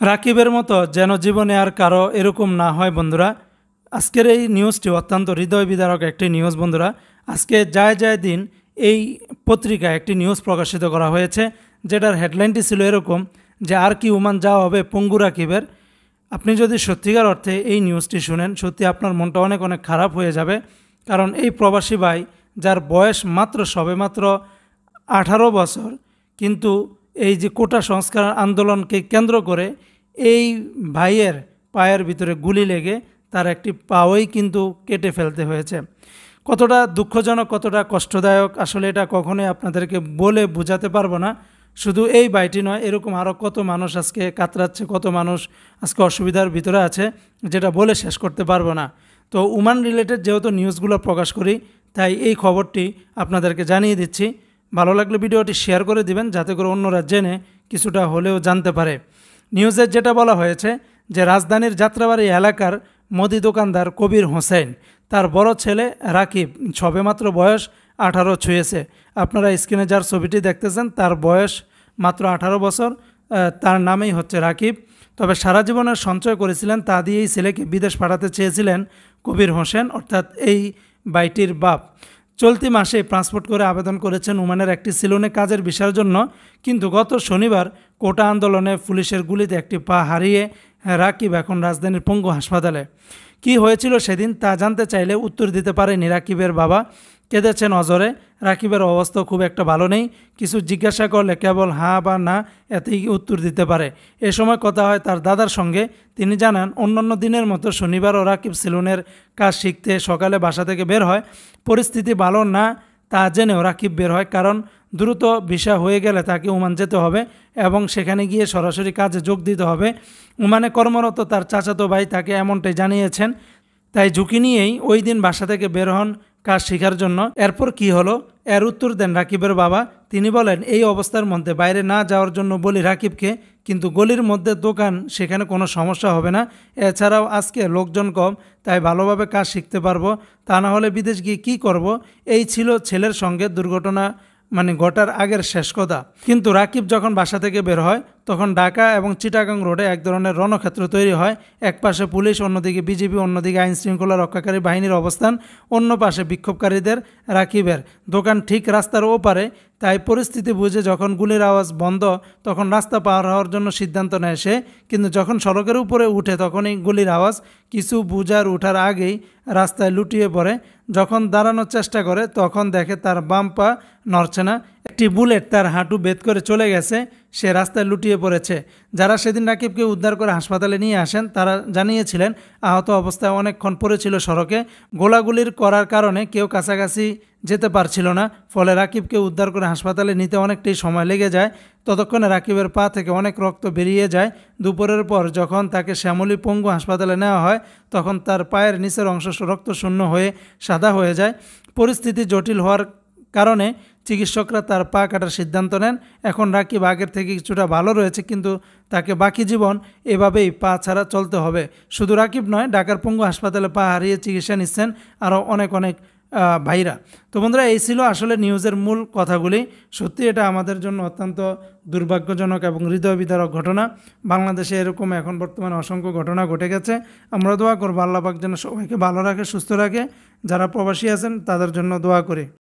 রাকিবের মতো যেন জীবনে আর কারো এরকম না হয় বন্ধুরা। আজকের এই নিউজটি অত্যন্ত হৃদয় বিদারক একটি নিউজ বন্ধুরা। আজকে যায় যায় দিন এই পত্রিকায় একটি নিউজ প্রকাশিত করা হয়েছে, যেটার হেডলাইনটি ছিল এরকম যে আর কি ওমান যাওয়া হবে পঙ্গু রাকিবের। আপনি যদি সত্যিকার অর্থে এই নিউজটি শুনেন, সত্যি আপনার মনটা অনেক অনেক খারাপ হয়ে যাবে। কারণ এই প্রবাসী ভাই, যার বয়স সবেমাত্র 18 বছর, কিন্তু এই যে কোটা সংস্কার আন্দোলনকে কেন্দ্র করে এই ভাইয়ের পায়ের ভিতরে গুলি লেগে তার একটি পাওই কিন্তু কেটে ফেলতে হয়েছে। কতটা দুঃখজনক, কতটা কষ্টদায়ক, আসলে এটা কখনোই আপনাদেরকে বলে বোঝাতে পারবো না। শুধু এই বাইটি নয়, এরকম আরও কত মানুষ আজকে কাতরাচ্ছে, কত মানুষ আজকে অসুবিধার ভিতরে আছে, যেটা বলে শেষ করতে পারবো না। তো ওমান রিলেটেড যেহেতু নিউজগুলো প্রকাশ করি, তাই এই খবরটি আপনাদেরকে জানিয়ে দিচ্ছি। ভালো লাগলে ভিডিওটি শেয়ার করে দিবেন, যাতে করে অন্যরা জেনে কিছুটা হলেও জানতে পারে। নিউজের যেটা বলা হয়েছে যে রাজধানীর যাত্রাবাড়ি এলাকার মুদি দোকানদার কবির হোসেন, তার বড় ছেলে রাকিব সবেমাত্র বয়স 18 ছুঁয়েছে। আপনারা স্ক্রিনে যার ছবিটি দেখতেছেন তার বয়স মাত্র 18 বছর। তার নামেই হচ্ছে রাকিব। তবে সারা জীবনের সঞ্চয় করেছিলেন, তা দিয়েই ছেলেকে বিদেশ পাঠাতে চেয়েছিলেন কবির হোসেন, অর্থাৎ এই বাইটির বাপ। চলতি মাসে পাসপোর্ট করে আবেদন করেছেন ওমানের একটি সেলুনে কাজের ভিসার জন্য, কিন্তু গত শনিবার কোটা আন্দোলনে পুলিশের গুলিতে একটি পা হারিয়ে রাকিব এখন রাজধানীর পঙ্গু হাসপাতালে। কি হয়েছিল সেদিন তা জানতে চাইলে উত্তর দিতে পারেনি রাকিবের বাবা। কেঁদেছেন অজরে। রাকিবের অবস্থা খুব একটা ভালো নেই, কিছু জিজ্ঞাসা করলে কেবল হ্যাঁ বা না এতেই উত্তর দিতে পারে। এ সময় কথা হয় তার দাদার সঙ্গে। তিনি জানান, অন্যান্য দিনের মতো শনিবারও রাকিব সেলুনের কাজ শিখতে সকালে বাসা থেকে বের হয়। পরিস্থিতি ভালো না তা জেনেও রাকিব বের হয়, কারণ দ্রুত ভিসা হয়ে গেলে তাকে ওমান যেতে হবে এবং সেখানে গিয়ে সরাসরি কাজে যোগ দিতে হবে। ওমানে কর্মরত তার চাচাতো ভাই তাকে এমনটাই জানিয়েছেন। তাই ঝুঁকি নিয়েই ওই দিন বাসা থেকে বের হন কাজ শেখার জন্য। এরপর কি হলো, এর উত্তর দেন রাকিবের বাবা। তিনি বলেন, এই অবস্থার মধ্যে বাইরে না যাওয়ার জন্য বলি রাকিবকে, কিন্তু গলির মধ্যে দোকান, সেখানে কোনো সমস্যা হবে না। এছাড়াও আজকে লোকজন কম, তাই ভালোভাবে কাজ শিখতে পারবো, তা না হলে বিদেশ গিয়ে কী করব। এই ছিল ছেলের সঙ্গে দুর্ঘটনা ঘটার আগের শেষ কথা। কিন্তু রাকিব যখন বাসা থেকে বের হয়, তখন ঢাকা এবং চিটাগাং রোডে এক ধরনের রণক্ষেত্র তৈরি হয়। এক পাশে পুলিশ, অন্যদিকে বিজিবি, অন্যদিকে আইন শৃঙ্খলা রক্ষাকারী বাহিনীর অবস্থান, অন্য পাশে বিক্ষোভকারীদের। রাকিবের দোকান ঠিক রাস্তার ওপারে। তাই পরিস্থিতি বুঝে যখন গুলির আওয়াজ বন্ধ, তখন রাস্তা পার হওয়ার জন্য সিদ্ধান্ত নেয় সে। কিন্তু যখন সড়কের উপরে উঠে, তখনই গুলির আওয়াজ। কিছু বুঝার ওঠার আগেই রাস্তায় লুটিয়ে পড়ে। যখন দাঁড়ানোর চেষ্টা করে, তখন দেখে তার বাম পা নড়ছে না। একটি বুলেট তার হাঁটু ভেদ করে চলে গেছে। সে রাস্তায় লুটিয়ে পড়েছে। যারা সেদিন রাকিবকে উদ্ধার করে হাসপাতালে নিয়ে আসেন, তারা জানিয়েছিলেন আহত অবস্থায় অনেকক্ষণ পড়েছিল সড়কে। গোলাগুলির করার কারণে কেউ কাছাকাছি যেতে পারছিল না, ফলে রাকিবকে উদ্ধার করে হাসপাতালে নিতে অনেকটাই সময় লেগে যায়। ততক্ষণে রাকিবের পা থেকে অনেক রক্ত বেরিয়ে যায়। দুপুরের পর যখন তাকে শ্যামলী পঙ্গু হাসপাতালে নেওয়া হয়, তখন তার পায়ের নিচের অংশ রক্তশূন্য হয়ে সাদা হয়ে যায়। পরিস্থিতি জটিল হওয়ার কারণে চিকিৎসকরা তার পা কাটার সিদ্ধান্ত নেন। এখন রাকিব আগের থেকে কিছুটা ভালো রয়েছে, কিন্তু তাকে বাকি জীবন এভাবেই পা ছাড়া চলতে হবে। শুধু রাকিব নয়, ঢাকার পঙ্গু হাসপাতালে পা হারিয়ে চিকিৎসা নিচ্ছেন আরও অনেক ভাইরা। তো বন্ধুরা, এই ছিল আসলে নিউজের মূল কথাগুলি। সত্যি এটা আমাদের জন্য অত্যন্ত দুর্ভাগ্যজনক এবং হৃদয় বিদারক ঘটনা। বাংলাদেশে এরকম এখন বর্তমানে অসংখ্য ঘটনা ঘটে গেছে। আমরা দোয়া করব আল্লাহ পাক যেন সবাইকে ভালো রাখে, সুস্থ রাখে। যারা প্রবাসী আছেন তাদের জন্য দোয়া করি।